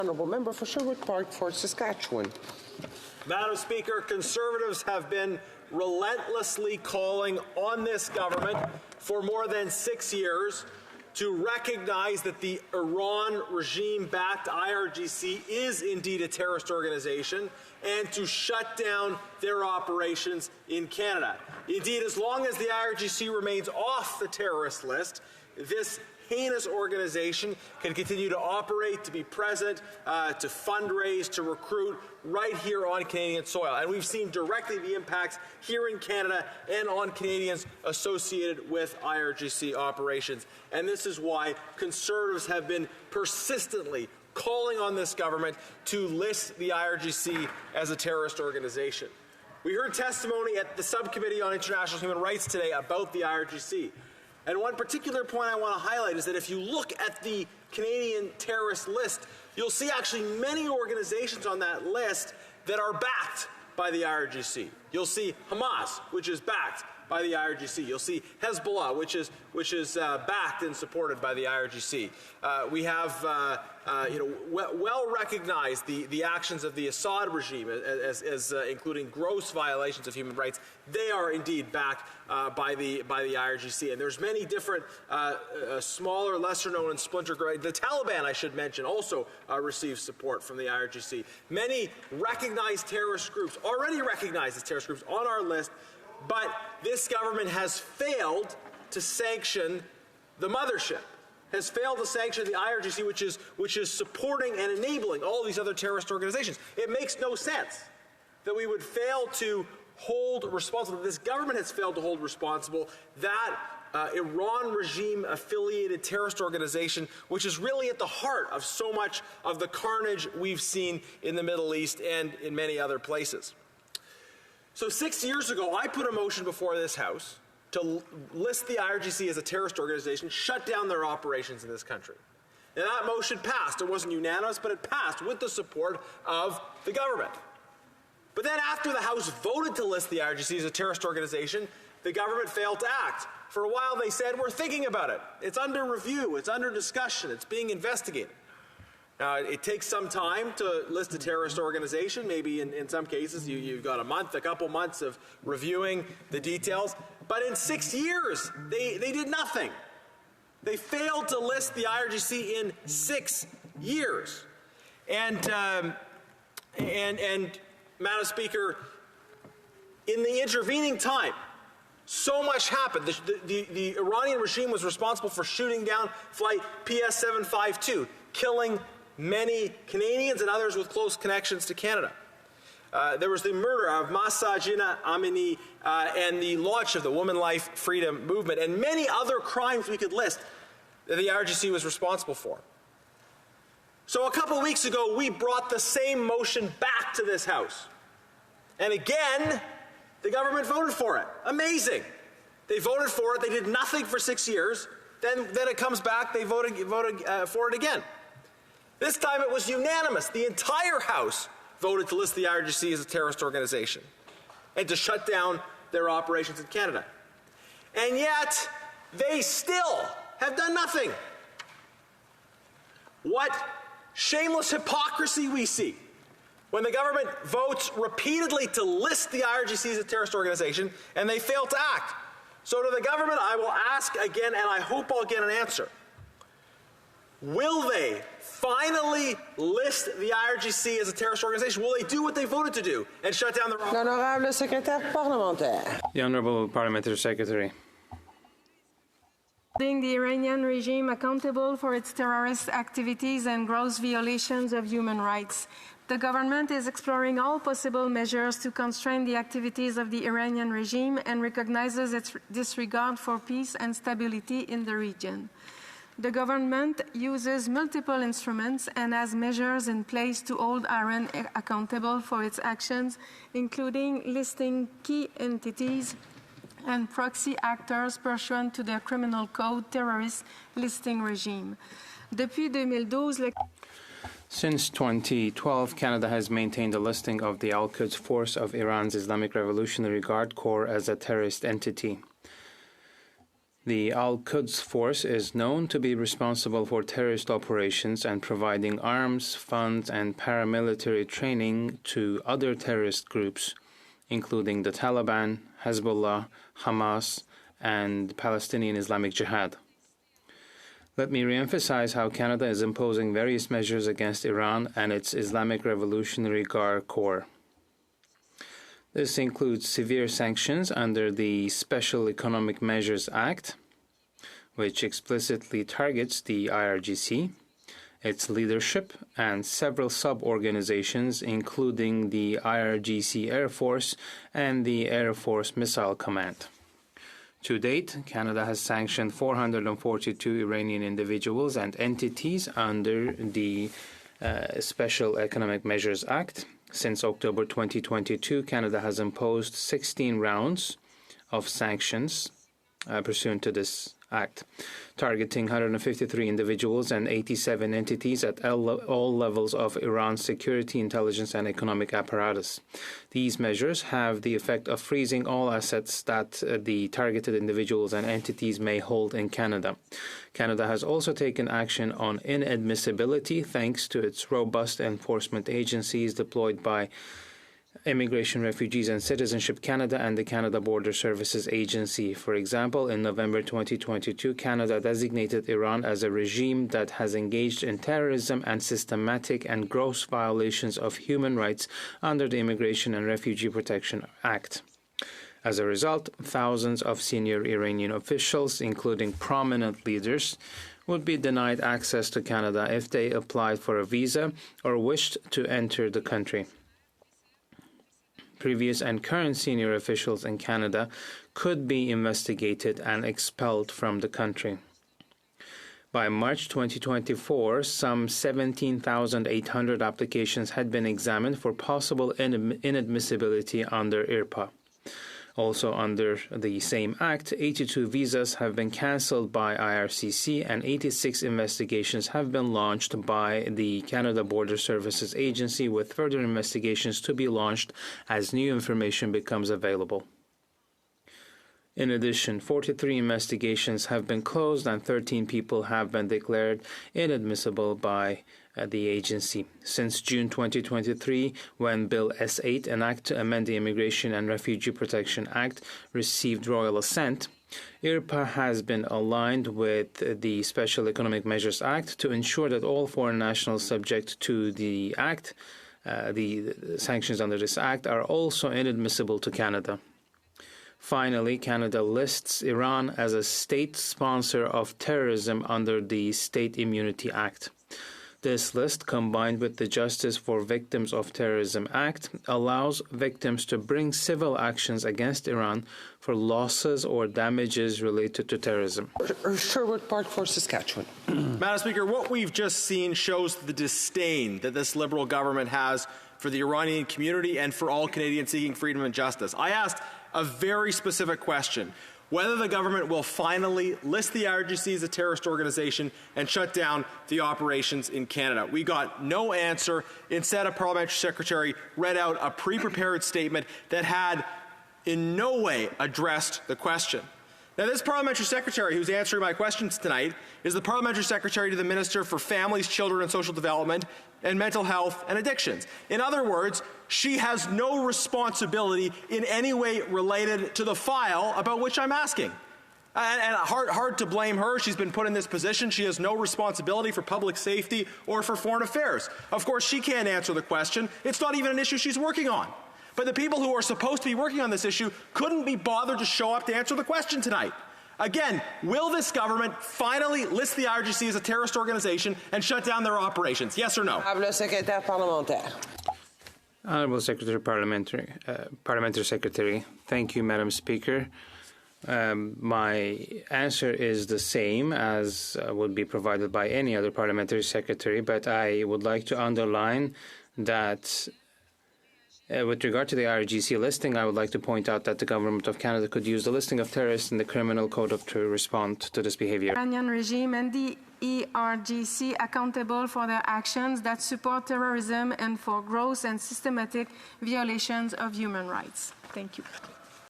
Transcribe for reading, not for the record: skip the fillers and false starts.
Honourable Member for Sherwood Park, Fort Saskatchewan. Madam Speaker, Conservatives have been relentlessly calling on this government for more than 6 years to recognize that the Iran regime-backed IRGC is indeed a terrorist organization and to shut down their operations in Canada. Indeed, as long as the IRGC remains off the terrorist list, this heinous organization can continue to operate, to be present, to fundraise, to recruit right here on Canadian soil. And we've seen directly the impacts here in Canada and on Canadians associated with IRGC operations. And this is why Conservatives have been persistently calling on this government to list the IRGC as a terrorist organization. We heard testimony at the Subcommittee on International Human Rights today about the IRGC. And one particular point I want to highlight is that if you look at the Canadian terrorist list, you'll see actually many organizations on that list that are backed by the IRGC. You'll see Hamas, which is backed by the IRGC. You'll see Hezbollah, which is backed and supported by the IRGC. We have well recognized the actions of the Assad regime as including gross violations of human rights. They are indeed backed by the IRGC, and there's many different smaller, lesser-known and splinter groups. The Taliban, I should mention, also receives support from the IRGC. Many recognized terrorist groups, already recognized as terrorist groups, on our list. But this government has failed to sanction the mothership, has failed to sanction the IRGC, which is supporting and enabling all these other terrorist organizations. It makes no sense that we would fail to hold responsible, this government has failed to hold responsible that Iran regime-affiliated terrorist organization, which is really at the heart of so much of the carnage we've seen in the Middle East and in many other places. So 6 years ago, I put a motion before this House to list the IRGC as a terrorist organization, shut down their operations in this country. And that motion passed. It wasn't unanimous, but it passed with the support of the government. But then after the House voted to list the IRGC as a terrorist organization, the government failed to act. For a while they said, we're thinking about it. It's under review. It's under discussion. It's being investigated. It takes some time to list a terrorist organization. Maybe in some cases you've got a couple months of reviewing the details. But in 6 years, they did nothing. They failed to list the IRGC in 6 years. And Madam Speaker, in the intervening time, so much happened. The Iranian regime was responsible for shooting down flight PS-752, killing many Canadians and others with close connections to Canada. There was the murder of Mahsa Jina Amini and the launch of the Woman Life Freedom Movement and many other crimes we could list that the IRGC was responsible for. So a couple of weeks ago, we brought the same motion back to this House. And again, the government voted for it. Amazing. They voted for it. They did nothing for 6 years. Then it comes back. They voted for it again. This time it was unanimous. The entire House voted to list the IRGC as a terrorist organization and to shut down their operations in Canada. And yet, they still have done nothing. What shameless hypocrisy we see when the government votes repeatedly to list the IRGC as a terrorist organization and they fail to act. So to the government, I will ask again, and I hope I'll get an answer. Will they finally list the IRGC as a terrorist organization? Will they do what they voted to do and shut down the... L'honorable secrétaire parlementaire. The Honourable Parliamentary Secretary. Holding the Iranian regime accountable for its terrorist activities and gross violations of human rights. The government is exploring all possible measures to constrain the activities of the Iranian regime and recognizes its disregard for peace and stability in the region. The government uses multiple instruments and has measures in place to hold Iran accountable for its actions, including listing key entities and proxy actors pursuant to the Criminal Code terrorist listing regime. Depuis 2012, Since 2012, Canada has maintained a listing of the Al-Quds Force of Iran's Islamic Revolutionary Guard Corps as a terrorist entity. The Al-Quds Force is known to be responsible for terrorist operations and providing arms, funds, and paramilitary training to other terrorist groups, including the Taliban, Hezbollah, Hamas, and Palestinian Islamic Jihad. Let me re-emphasize how Canada is imposing various measures against Iran and its Islamic Revolutionary Guard Corps. This includes severe sanctions under the Special Economic Measures Act, which explicitly targets the IRGC, its leadership, and several sub-organizations, including the IRGC Air Force and the Air Force Missile Command. To date, Canada has sanctioned 442 Iranian individuals and entities under the Special Economic Measures Act. Since October 2022, Canada has imposed 16 rounds of sanctions pursuant to this act, targeting 153 individuals and 87 entities at all levels of Iran's security, intelligence, and economic apparatus. These measures have the effect of freezing all assets that the targeted individuals and entities may hold in Canada. Canada has also taken action on inadmissibility thanks to its robust enforcement agencies deployed by Immigration, Refugees and Citizenship Canada and the Canada Border Services Agency. For example, in November 2022, Canada designated Iran as a regime that has engaged in terrorism and systematic and gross violations of human rights under the Immigration and Refugee Protection Act. As a result, thousands of senior Iranian officials, including prominent leaders, would be denied access to Canada if they applied for a visa or wished to enter the country. Previous and current senior officials in Canada could be investigated and expelled from the country. By March 2024, some 17,800 applications had been examined for possible inadmissibility under IRPA. Also under the same act, 82 visas have been cancelled by IRCC and 86 investigations have been launched by the Canada Border Services Agency, with further investigations to be launched as new information becomes available. In addition, 43 investigations have been closed and 13 people have been declared inadmissible by the agency. Since June 2023, when Bill S-8, an act to amend the Immigration and Refugee Protection Act, received royal assent, IRPA has been aligned with the Special Economic Measures Act to ensure that all foreign nationals subject to the Act, the sanctions under this Act, are also inadmissible to Canada. Finally, Canada lists Iran as a state sponsor of terrorism under the State Immunity Act. This list, combined with the Justice for Victims of Terrorism Act, allows victims to bring civil actions against Iran for losses or damages related to terrorism. Sherwood Park for Saskatchewan. Madam Speaker, what we've just seen shows the disdain that this Liberal government has for the Iranian community and for all Canadians seeking freedom and justice. I asked a very specific question: whether the government will finally list the IRGC as a terrorist organization and shut down the operations in Canada. We got no answer. Instead, a parliamentary secretary read out a pre-prepared statement that had in no way addressed the question. Now, this parliamentary secretary who's answering my questions tonight is the parliamentary secretary to the Minister for Families, Children and Social Development and Mental Health and Addictions. In other words, she has no responsibility in any way related to the file about which I'm asking. And hard to blame her. She's been put in this position. She has no responsibility for public safety or for foreign affairs. Of course, she can't answer the question. It's not even an issue she's working on. But the people who are supposed to be working on this issue couldn't be bothered to show up to answer the question tonight. Again, will this government finally list the IRGC as a terrorist organization and shut down their operations? Yes or no? Honorable Secrétaire Parlementaire. Honorable Secretary Parliamentary Secretary, thank you, Madam Speaker. My answer is the same as would be provided by any other parliamentary secretary, but I would like to underline that with regard to the IRGC listing, I would like to point out that the Government of Canada could use the listing of terrorists in the Criminal Code to respond to this behavior. Iranian regime and the IRGC accountable for their actions that support terrorism and for gross and systematic violations of human rights. Thank you.